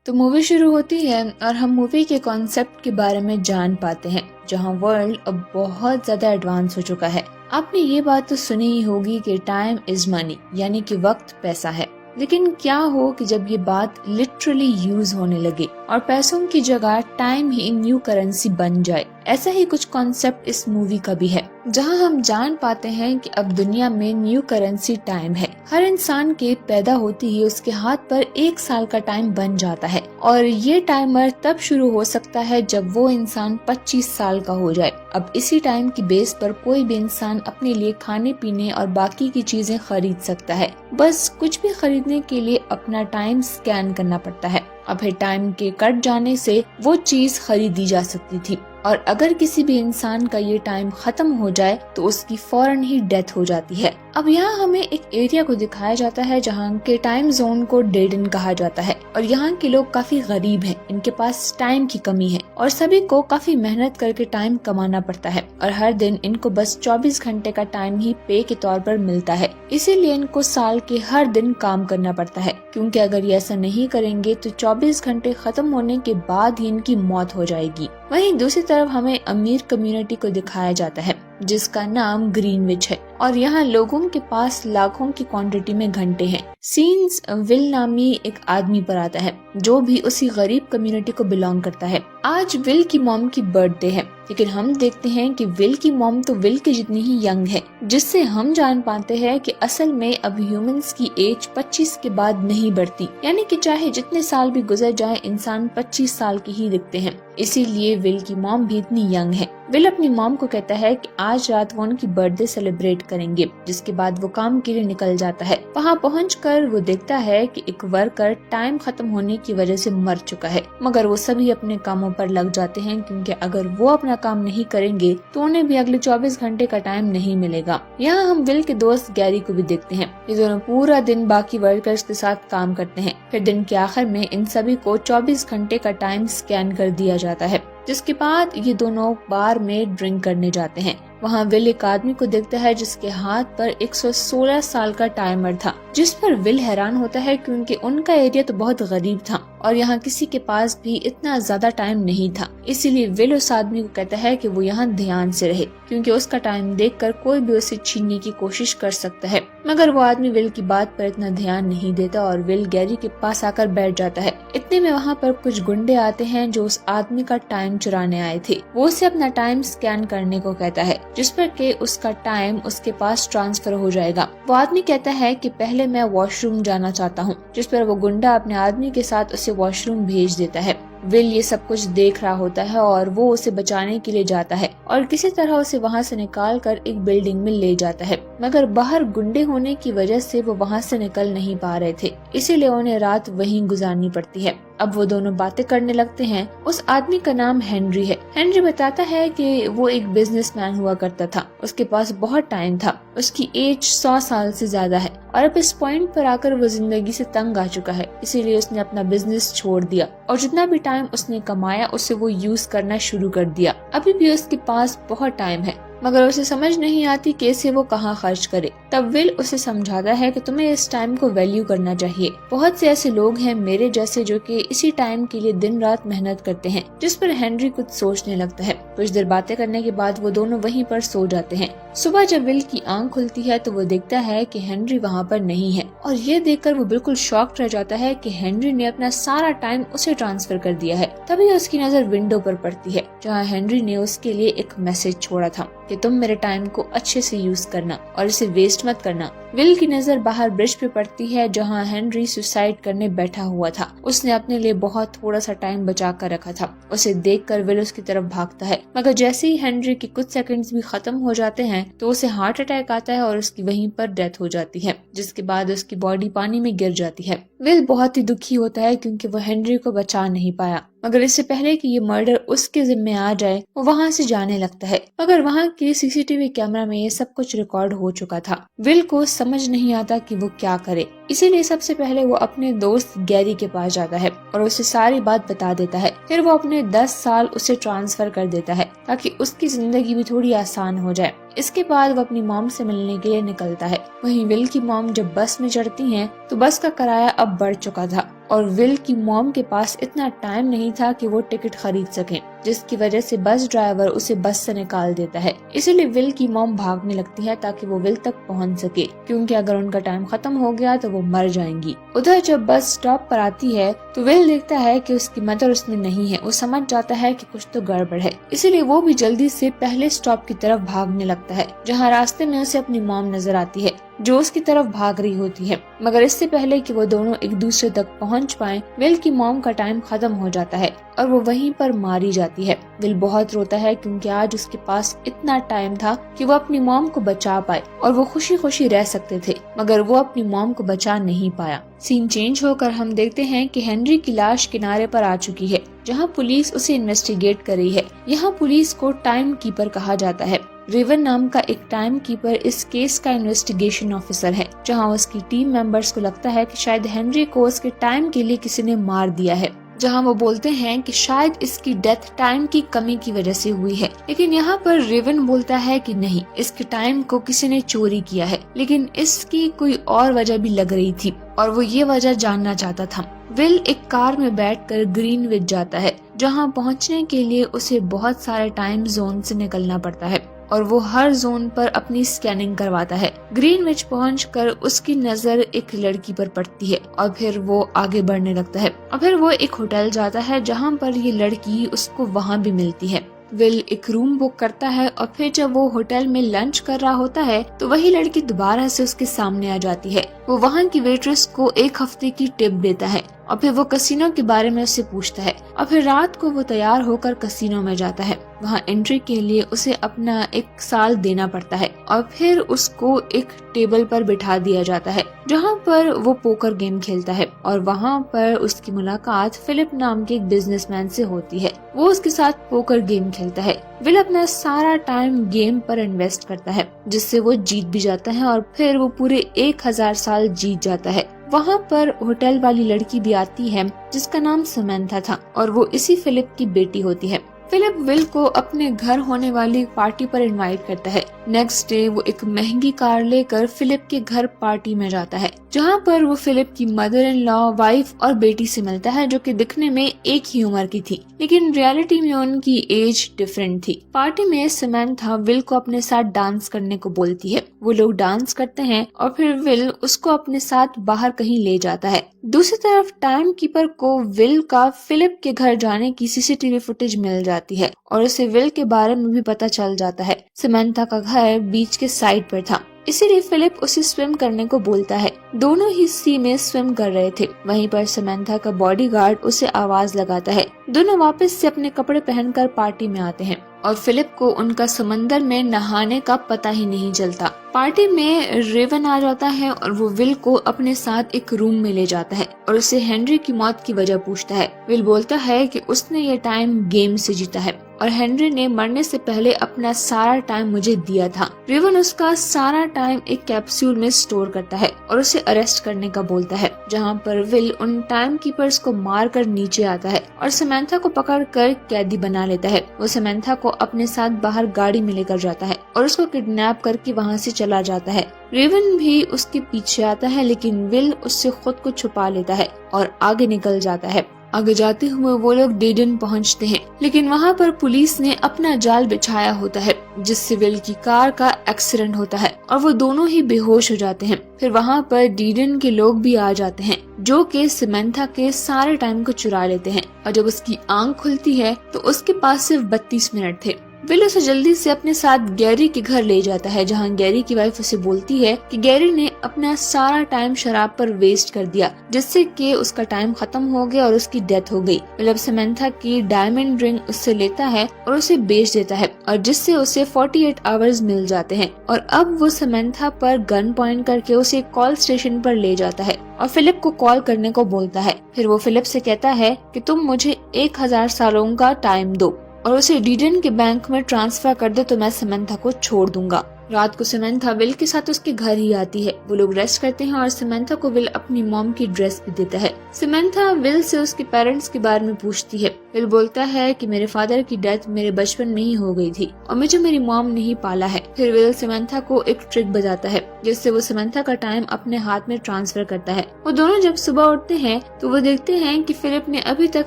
तो मूवी शुरू होती है और हम मूवी के कॉन्सेप्ट के बारे में जान पाते हैं, जहां वर्ल्ड अब बहुत ज्यादा एडवांस हो चुका है। आपने ये बात तो सुनी ही होगी कि टाइम इज मनी, यानी कि वक्त पैसा है। लेकिन क्या हो कि जब ये बात लिटरली यूज होने लगे और पैसों की जगह टाइम ही न्यू करेंसी बन जाए। ऐसा ही कुछ कॉन्सेप्ट इस मूवी का भी है, जहां हम जान पाते हैं कि अब दुनिया में न्यू करेंसी टाइम है। हर इंसान के पैदा होते ही उसके हाथ पर 1 साल का टाइम बन जाता है और ये टाइमर तब शुरू हो सकता है जब वो इंसान 25 साल का हो जाए। अब इसी टाइम की बेस पर कोई भी इंसान अपने लिए खाने पीने और बाकी की चीजें खरीद सकता है। बस कुछ भी खरीदने के लिए अपना टाइम स्कैन करना पड़ता है। अब टाइम के कट जाने से वो चीज खरीदी जा सकती थी और अगर किसी भी इंसान का ये टाइम खत्म हो जाए तो उसकी फौरन ही डेथ हो जाती है। अब यहाँ हमें एक एरिया को दिखाया जाता है जहाँ के टाइम जोन को डेड एंड कहा जाता है और यहाँ के लोग काफी गरीब हैं, इनके पास टाइम की कमी है और सभी को काफी मेहनत करके टाइम कमाना पड़ता है और हर दिन इनको बस 24 घंटे का टाइम ही पे के तौर पर मिलता है। इसीलिए इनको साल के हर दिन काम करना पड़ता है, क्योंकि अगर ये ऐसा नहीं करेंगे तो 24 घंटे खत्म होने के बाद ही इनकी मौत हो जाएगी। वहीं दूसरी तरफ हमें अमीर कम्युनिटी को दिखाया जाता है जिसका नाम ग्रीनविच है और यहाँ लोगों के पास लाखों की क्वांटिटी में घंटे हैं। सीन्स विल नामी एक आदमी पर आता है जो भी उसी गरीब कम्युनिटी को बिलोंग करता है। आज विल की मॉम की बर्थडे है, लेकिन हम देखते हैं कि विल की मॉम तो विल के जितनी ही यंग है, जिससे हम जान पाते हैं कि असल में अब ह्यूमंस की एज 25 के बाद नहीं बढ़ती, यानी कि चाहे जितने साल भी गुजर जाए इंसान 25 साल के ही दिखते हैं। इसीलिए विल की मॉम भी इतनी यंग है। विल अपनी मॉम को कहता है कि आज रात वो उनकी बर्थडे सेलिब्रेट करेंगे, जिसके बाद वो काम के लिए निकल जाता है। वहाँ पहुंचकर वो देखता है कि एक वर्कर टाइम खत्म होने की वजह से मर चुका है, मगर वो सभी अपने कामों पर लग जाते हैं क्योंकि अगर वो अपना काम नहीं करेंगे तो उन्हें भी अगले 24 घंटे का टाइम नहीं मिलेगा। यहाँ हम विल के दोस्त गैरी को भी देखते हैं। ये दोनों पूरा दिन बाकी वर्कर्स के साथ काम करते हैं। फिर दिन के आखिर में इन सभी को 24 घंटे का टाइम स्कैन कर दिया जाता है, जिसके बाद ये दोनों बार में ड्रिंक करने जाते हैं। वहाँ विल एक आदमी को देखता है जिसके हाथ पर 116 साल का टाइमर था, जिस पर विल हैरान होता है क्योंकि उनका एरिया तो बहुत गरीब था और यहाँ किसी के पास भी इतना ज्यादा टाइम नहीं था। इसीलिए विल उस आदमी को कहता है कि वो यहाँ ध्यान से रहे, क्योंकि उसका टाइम देखकर कोई भी उसे छीनने की कोशिश कर सकता है। मगर वो आदमी विल की बात पर इतना ध्यान नहीं देता और विल गैरी के पास आकर बैठ जाता है। इतने में वहाँ पर कुछ गुंडे आते हैं जो उस आदमी का टाइम चुराने आए थे। वो उसे अपना टाइम स्कैन करने को कहता है, जिस पर के उसका टाइम उसके पास ट्रांसफर हो जाएगा। वो आदमी कहता है कि पहले मैं वॉशरूम जाना चाहता हूँ, जिस पर वो गुंडा अपने आदमी के साथ उसे वॉशरूम भेज देता है। विल ये सब कुछ देख रहा होता है और वो उसे बचाने के लिए जाता है और किसी तरह उसे वहाँ से निकाल कर एक बिल्डिंग में ले जाता है, मगर बाहर गुंडे होने की वजह से वो वहाँ से निकल नहीं पा रहे थे, इसीलिए उन्हें रात वहीं गुजारनी पड़ती है। अब वो दोनों बातें करने लगते हैं। उस आदमी का नाम हेनरी है। हेनरी बताता है कि वो एक बिजनेसमैन हुआ करता था, उसके पास बहुत टाइम था, उसकी एज 100 साल से ज्यादा है और अब इस पॉइंट पर आकर वो जिंदगी से तंग आ चुका है, इसीलिए उसने अपना बिजनेस छोड़ दिया और जितना भी टाइम उसने कमाया उसे वो यूज करना शुरू कर दिया। अभी भी उसके पास बहुत टाइम है, मगर उसे समझ नहीं आती कैसे वो कहाँ खर्च करे। तब विल उसे समझाता है कि तुम्हें इस टाइम को वैल्यू करना चाहिए। बहुत से ऐसे लोग हैं मेरे जैसे जो कि इसी टाइम के लिए दिन रात मेहनत करते हैं, जिस पर हेनरी कुछ सोचने लगता है। कुछ देर बातें करने के बाद वो दोनों वहीं पर सो जाते हैं। सुबह जब विल की आंख खुलती है तो वो देखता है कि हेनरी वहाँ पर नहीं है और ये देखकर वो बिल्कुल शॉक्ड रह जाता है कि हेनरी ने अपना सारा टाइम उसे ट्रांसफर कर दिया है। तभी उसकी नजर विंडो पर पड़ती है जहाँ हेनरी ने उसके लिए एक मैसेज छोड़ा था कि तुम मेरे टाइम को अच्छे से यूज करना और इसे वेस्ट मत करना। विल की नजर बाहर ब्रिज पे पड़ती है जहाँ हेनरी सुसाइड करने बैठा हुआ था। उसने अपने लिए बहुत थोड़ा सा टाइम बचा कर रखा था। उसे देखकर विल उसकी तरफ भागता है, मगर जैसे ही हेनरी के कुछ सेकंड्स भी खत्म हो जाते हैं तो उसे हार्ट अटैक आता है और उसकी वहीं पर डेथ हो जाती है, जिसके बाद उसकी बॉडी पानी में गिर जाती है। विल बहुत ही दुखी होता है क्योंकि वो हेनरी को बचा नहीं पाया, मगर इससे पहले कि ये मर्डर उसके जिम्मे आ जाए वो वहाँ से जाने लगता है। मगर वहाँ के सीसीटीवी कैमरा में ये सब कुछ रिकॉर्ड हो चुका था। विल को समझ नहीं आता कि वो क्या करे, इसीलिए सबसे पहले वो अपने दोस्त गैरी के पास जाता है और उसे सारी बात बता देता है। फिर वो अपने 10 साल उसे ट्रांसफर कर देता है ताकि उसकी जिंदगी भी थोड़ी आसान हो जाए। इसके बाद वो अपनी मॉम से मिलने के लिए निकलता है। वहीं विल की मॉम जब बस में चढ़ती हैं तो बस का किराया अब बढ़ चुका था और विल की मॉम के पास इतना टाइम नहीं था कि वो टिकट खरीद सकें, जिसकी वजह से बस ड्राइवर उसे बस से निकाल देता है। इसीलिए विल की मॉम भागने लगती है ताकि वो विल तक पहुंच सके, क्योंकि अगर उनका टाइम खत्म हो गया तो वो मर जाएंगी। उधर जब बस स्टॉप पर आती है तो विल देखता है कि उसकी मदर उसमें नहीं है। वो समझ जाता है कि कुछ तो गड़बड़ है, इसीलिए वो भी जल्दी से पहले स्टॉप की तरफ भागने लगता है, जहाँ रास्ते में उसे अपनी मॉम नजर आती है जो उसकी तरफ भाग रही होती है। मगर इससे पहले कि वो दोनों एक दूसरे तक पहुंच पाएं, विल की मॉम का टाइम खत्म हो जाता है और वो वहीं पर मारी जाती है। विल बहुत रोता है क्योंकि आज उसके पास इतना टाइम था कि वो अपनी मॉम को बचा पाए और वो खुशी खुशी रह सकते थे, मगर वो अपनी मॉम को बचा नहीं पाया। सीन चेंज होकर हम देखते हैं कि हेनरी की लाश किनारे पर आ चुकी है, जहाँ पुलिस उसे इन्वेस्टिगेट कर रही है। यहाँ पुलिस को टाइम कीपर कहा जाता है। रेवन नाम का एक टाइम कीपर इस केस का इन्वेस्टिगेशन ऑफिसर है, जहां उसकी टीम मेंबर्स को लगता है कि शायद हेनरी को उसके टाइम के लिए किसी ने मार दिया है, जहां वो बोलते हैं कि शायद इसकी डेथ टाइम की कमी की वजह से हुई है। लेकिन यहाँ पर रेवन बोलता है कि नहीं, इसके टाइम को किसी ने चोरी किया है, लेकिन इसकी कोई और वजह भी लग रही थी और वो ये वजह जानना चाहता था। विल एक कार में बैठकर ग्रीनविच जाता है, जहां पहुंचने के लिए उसे बहुत सारे टाइम जोन से निकलना पड़ता है और वो हर जोन पर अपनी स्कैनिंग करवाता है। ग्रीनविच पहुंचकर उसकी नजर एक लड़की पर पड़ती है और फिर वो आगे बढ़ने लगता है और फिर वो एक होटल जाता है, जहां पर ये लड़की उसको वहां भी मिलती है। विल एक रूम बुक करता है और फिर जब वो होटल में लंच कर रहा होता है तो वही लड़की दोबारा से उसके सामने आ जाती है। वो वहाँ की वेट्रेस को 1 हफ्ते की टिप देता है और फिर वो कसिनो के बारे में उससे पूछता है और फिर रात को वो तैयार होकर कसिनो में जाता है। वहाँ एंट्री के लिए उसे अपना 1 साल देना पड़ता है और फिर उसको एक टेबल पर बिठा दिया जाता है, जहाँ पर वो पोकर गेम खेलता है और वहाँ पर उसकी मुलाकात फिलिप नाम के एक बिजनेसमैन से होती है। वो उसके साथ पोकर गेम खेलता है। विल अपना सारा टाइम गेम पर इन्वेस्ट करता है, जिससे वो जीत भी जाता है और फिर वो पूरे 1000 साल जीत जाता है। वहाँ पर होटल वाली लड़की भी आती है जिसका नाम समंथा था और वो इसी फिलिप की बेटी होती है। फिलिप विल को अपने घर होने वाली पार्टी पर इनवाइट करता है। नेक्स्ट डे वो एक महंगी कार लेकर फिलिप के घर पार्टी में जाता है, जहाँ पर वो फिलिप की मदर इन लॉ, वाइफ और बेटी से मिलता है, जो कि दिखने में एक ही उम्र की थी, लेकिन रियलिटी में उनकी एज डिफरेंट थी। पार्टी में समंथा विल को अपने साथ डांस करने को बोलती है। वो लोग डांस करते हैं और फिर विल उसको अपने साथ बाहर कहीं ले जाता है। दूसरी तरफ टाइम कीपर को विल का फिलिप के घर जाने की सीसीटीवी फुटेज मिल जाती है और उसे विल के बारे में भी पता चल जाता है। समंथा का घर बीच के साइड पर था, इसीलिए फिलिप उसे स्विम करने को बोलता है। दोनों ही सी में स्विम कर रहे थे। वहीं पर समंथा का बॉडीगार्ड उसे आवाज लगाता है। दोनों वापस से अपने कपड़े पहनकर पार्टी में आते हैं और फिलिप को उनका समंदर में नहाने का पता ही नहीं चलता। पार्टी में रेवन आ जाता है और वो विल को अपने साथ एक रूम में ले जाता है और उसे हेनरी की मौत की वजह पूछता है। विल बोलता है कि उसने ये टाइम गेम से जीता है और हेनरी ने मरने से पहले अपना सारा टाइम मुझे दिया था। रेवन उसका सारा टाइम एक कैप्सूल में स्टोर करता है और उसे अरेस्ट करने का बोलता है, जहाँ पर विल उन टाइम कीपर्स को मार कर नीचे आता है और समंथा को पकड़ कर कैदी बना लेता है। वो समंथा को अपने साथ बाहर गाड़ी में लेकर जाता है और उसको किडनैप करके वहाँ से चला जाता है। रेवन भी उसके पीछे आता है, लेकिन विल उससे खुद को छुपा लेता है और आगे निकल जाता है। आगे जाते हुए वो लोग डेडन पहुंचते हैं, लेकिन वहाँ पर पुलिस ने अपना जाल बिछाया होता है, जिससे विल की कार का एक्सीडेंट होता है और वो दोनों ही बेहोश हो जाते हैं। फिर वहाँ पर डेडन के लोग भी आ जाते हैं, जो कि समंथा के सारे टाइम को चुरा लेते हैं और जब उसकी आंख खुलती है तो उसके पास सिर्फ 32 मिनट थे। विल उसे जल्दी से अपने साथ गैरी के घर ले जाता है, जहाँ गैरी की वाइफ उसे बोलती है कि गैरी ने अपना सारा टाइम शराब पर वेस्ट कर दिया, जिससे कि उसका टाइम खत्म हो गया और उसकी डेथ हो गई। विल अब समंथा की डायमंड रिंग उससे लेता है और उसे बेच देता है और जिससे उसे 48 आवर्स मिल जाते हैं और अब वो समंथा पर गन पॉइंट करके उसे कॉल स्टेशन पर ले जाता है और फिलिप को कॉल करने को बोलता है। फिर वो फिलिप से कहता है कि तुम मुझे 1000 सालों का टाइम दो और उसे डेडन के बैंक में ट्रांसफर कर दे तो मैं समंथा को छोड़ दूंगा। रात को समंथा विल के साथ उसके घर ही आती है। वो लोग रेस्ट करते हैं और समंथा को विल अपनी मॉम की ड्रेस भी देता है। समंथा विल से उसके पेरेंट्स के बारे में पूछती है। विल बोलता है कि मेरे फादर की डेथ मेरे बचपन में ही हो गई थी और मुझे मेरी मॉम ने ही पाला है। फिर विल समंथा को एक ट्रिक बताता है जिससे वो समंथा का टाइम अपने हाथ में ट्रांसफर करता है। वो दोनों जब सुबह उठते हैं तो वो देखते हैं कि फिलिप ने अभी तक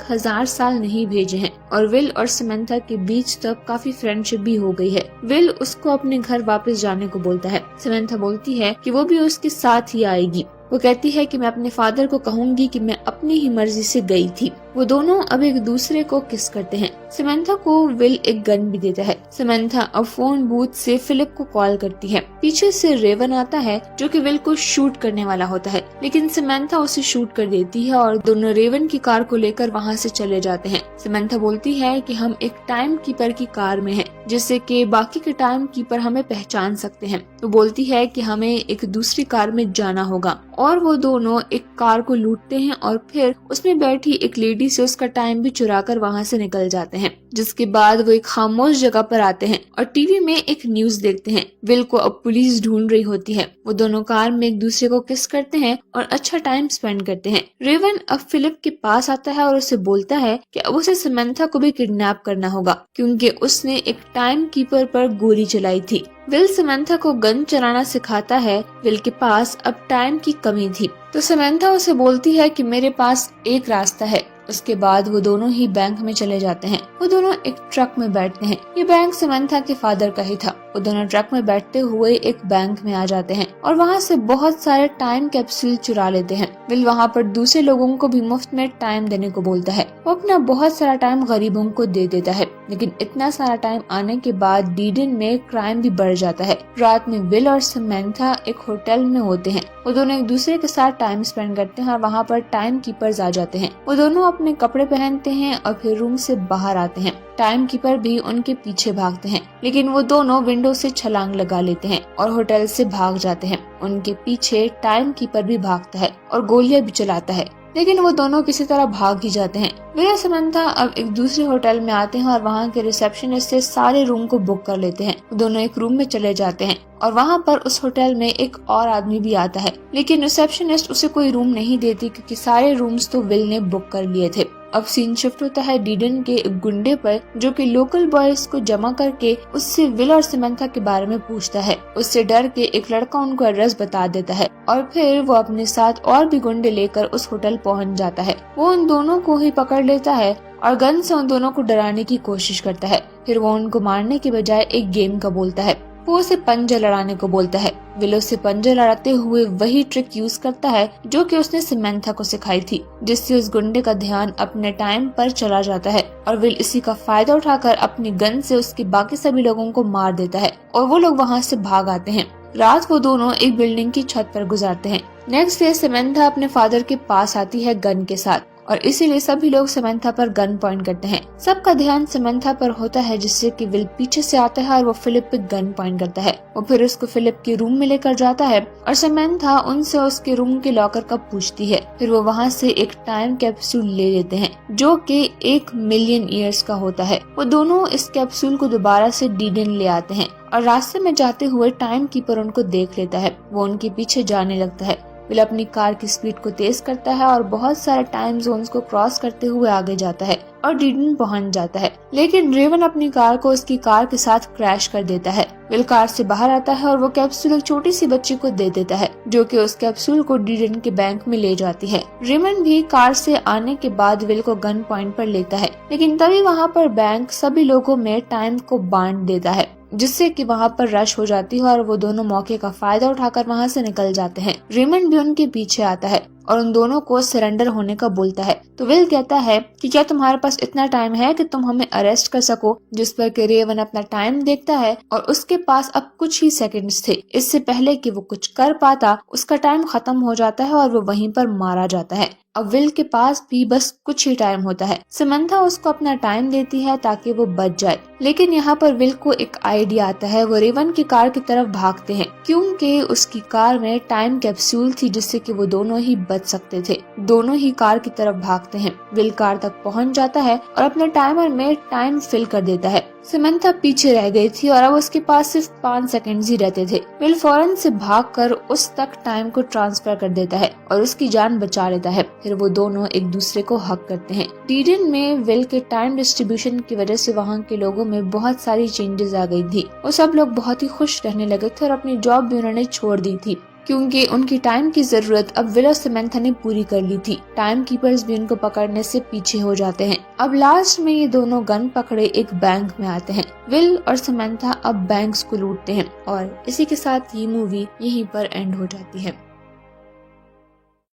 1000 साल नहीं भेजे हैं और विल और समंथा के बीच तब काफी फ्रेंडशिप भी हो गई है। विल उसको अपने घर वापस जाने को बोलता है। समंथा बोलती है कि वो भी उसके साथ ही आएगी। वो कहती है कि मैं अपने फादर को कहूंगी कि मैं अपनी ही मर्जी से गई थी। वो दोनों अब एक दूसरे को किस करते हैं। समंथा को विल एक गन भी देता है। समंथा अब फोन बूथ से फिलिप को कॉल करती है। पीछे से रेवन आता है जो कि विल को शूट करने वाला होता है, लेकिन समंथा उसे शूट कर देती है और दोनों रेवन की कार को लेकर वहाँ से चले जाते हैं। समंथा बोलती है कि हम एक टाइम कीपर की कार में हैं, जिससे कि बाकी के टाइम कीपर हमें पहचान सकते हैं। वो बोलती है कि हमें एक दूसरी कार में जाना होगा और वो दोनों एक कार को लूटते हैं और फिर उसमें बैठी एक लेडी से उसका टाइम भी चुरा कर वहाँ से निकल जाते हैं। जिसके बाद वो एक खामोश जगह पर आते हैं और टीवी में एक न्यूज देखते हैं। विल को अब पुलिस ढूंढ रही होती है। वो दोनों कार में एक दूसरे को किस करते हैं और अच्छा टाइम स्पेंड करते हैं। रेवन अब फिलिप के पास आता है और उसे बोलता है कि अब उसे समंथा को भी किडनैप करना होगा क्योंकि उसने एक टाइम कीपर पर गोली चलाई थी। विल समंथा को गन चलाना सिखाता है। विल के पास अब टाइम की कमी थी तो समंथा उसे बोलती है कि मेरे पास एक रास्ता है। उसके बाद वो दोनों ही बैंक में चले जाते हैं। वो दोनों एक ट्रक में बैठते हैं। ये बैंक समंथा के फादर का ही था। वो दोनों ट्रक में बैठते हुए एक बैंक में आ जाते हैं और वहाँ से बहुत सारे टाइम कैप्सूल चुरा लेते हैं। विल वहाँ पर दूसरे लोगों को भी मुफ्त में टाइम देने को बोलता है। वो अपना बहुत सारा टाइम गरीबों को दे देता है, लेकिन इतना सारा टाइम आने के बाद डीडन में क्राइम भी बढ़ जाता है। रात में विल और समंथा एक होटल में होते हैं। वो दोनों एक दूसरे के साथ टाइम स्पेंड करते हैं और वहाँ पर टाइम कीपर्स आ जाते हैं। वो दोनों अपने कपड़े पहनते हैं और फिर रूम से बाहर आते हैं। टाइम कीपर भी उनके पीछे भागते हैं, लेकिन वो दोनों विंडो से छलांग लगा लेते हैं और होटल से भाग जाते हैं। उनके पीछे टाइम कीपर भी भागता है और गोलियां भी चलाता है, लेकिन वो दोनों किसी तरह भाग ही जाते हैं। विल और समंथा अब एक दूसरे होटल में आते हैं और वहाँ के रिसेप्शनिस्ट से सारे रूम को बुक कर लेते हैं। वो दोनों एक रूम में चले जाते हैं और वहाँ पर उस होटल में एक और आदमी भी आता है, लेकिन रिसेप्शनिस्ट उसे कोई रूम नहीं देती क्योंकि सारे रूम्स तो विल ने बुक कर लिए थे। अब सीन शिफ्ट होता है डीडन के एक गुंडे पर जो कि लोकल बॉयज को जमा करके उससे विल और समंथा के बारे में पूछता है। उससे डर के एक लड़का उनको एड्रेस बता देता है और फिर वो अपने साथ और भी गुंडे लेकर उस होटल पहुंच जाता है। वो उन दोनों को ही पकड़ लेता है और गन से उन दोनों को डराने की कोशिश करता है। फिर वो उनको मारने के बजाय एक गेम का बोलता है। वो उसे पंजा लड़ाने को बोलता है। विल उससे पंजा लड़ाते हुए वही ट्रिक यूज करता है जो कि उसने समंथा को सिखाई थी, जिससे उस गुंडे का ध्यान अपने टाइम पर चला जाता है और विल इसी का फायदा उठाकर अपनी गन से उसके बाकी सभी लोगों को मार देता है और वो लोग वहाँ से भाग आते हैं। रात वो दोनों एक बिल्डिंग की छत पर गुजारते हैं। नेक्स्ट डे समंथा अपने फादर के पास आती है गन के साथ और इसीलिए सभी लोग समंथा पर गन पॉइंट करते हैं। सबका ध्यान समंथा पर होता है, जिससे कि विल पीछे से आता है और वो फिलिप पे गन पॉइंट करता है। वो फिर उसको फिलिप के रूम में लेकर जाता है और समंथा उनसे उसके रूम के लॉकर का पूछती है। फिर वो वहाँ से एक टाइम कैप्सूल ले लेते हैं जो कि 1 मिलियन ईयर्स का होता है। वो दोनों इस कैप्सूल को दोबारा से डीडन ले आते हैं और रास्ते में जाते हुए टाइम कीपर उनको देख लेता है। वो उनके पीछे जाने लगता है। विल अपनी कार की स्पीड को तेज करता है और बहुत सारे टाइम जोन्स को क्रॉस करते हुए आगे जाता है और डीडन पहुंच जाता है, लेकिन रेवन अपनी कार को उसकी कार के साथ क्रैश कर देता है। विल कार से बाहर आता है और वो कैप्सूल एक छोटी सी बच्ची को दे देता है जो कि उस कैप्सूल को डीडन के बैंक में ले जाती है। रेमन भी कार से आने के बाद विल को गन पॉइंट पर लेता है, लेकिन तभी वहाँ पर बैंक सभी लोगों में टाइम को बांट देता है, जिससे कि वहाँ पर रश हो जाती है और वो दोनों मौके का फायदा उठाकर वहाँ से निकल जाते हैं। रेमन भी उनके पीछे आता है और उन दोनों को सरेंडर होने का बोलता है। तो विल कहता है कि क्या तुम्हारे पास इतना टाइम है कि तुम हमें अरेस्ट कर सको, जिस पर कि रेवन अपना टाइम देखता है और उसके पास अब कुछ ही सेकंड्स थे। इससे पहले कि वो कुछ कर पाता उसका टाइम खत्म हो जाता है और वो वहीं पर मारा जाता है। अब विल के पास भी बस कुछ ही टाइम होता है। समंथा उसको अपना टाइम देती है ताकि वो बच जाए, लेकिन यहाँ पर विल को एक आइडिया आता है। वो रेवन की कार की तरफ भागते हैं क्योंकि उसकी कार में टाइम कैप्सूल थी जिससे कि वो दोनों ही बच सकते थे। दोनों ही कार की तरफ भागते हैं। विल कार तक पहुंच जाता है और अपने टाइमर में टाइम फिल कर देता है। समंथा पीछे रह गई थी और अब उसके पास सिर्फ 5 सेकंड्स ही रहते थे। विल फौरन से भागकर उस तक टाइम को ट्रांसफर कर देता है और उसकी जान बचा लेता है। फिर वो दोनों एक दूसरे को हक करते हैं। टीरियन में विल के टाइम डिस्ट्रीब्यूशन की वजह से वहाँ के लोगों में बहुत सारी चेंजेस आ गई थी और सब लोग बहुत ही खुश रहने लगे थे और अपनी जॉब भी उन्होंने छोड़ दी थी, क्योंकि उनकी टाइम की जरूरत अब विल और समंथा ने पूरी कर ली थी। टाइम कीपर्स भी उनको पकड़ने से पीछे हो जाते हैं। अब लास्ट में ये दोनों गन पकड़े एक बैंक में आते हैं। विल और समंथा अब बैंक्स को लूटते हैं और इसी के साथ ये मूवी यहीं पर एंड हो जाती है।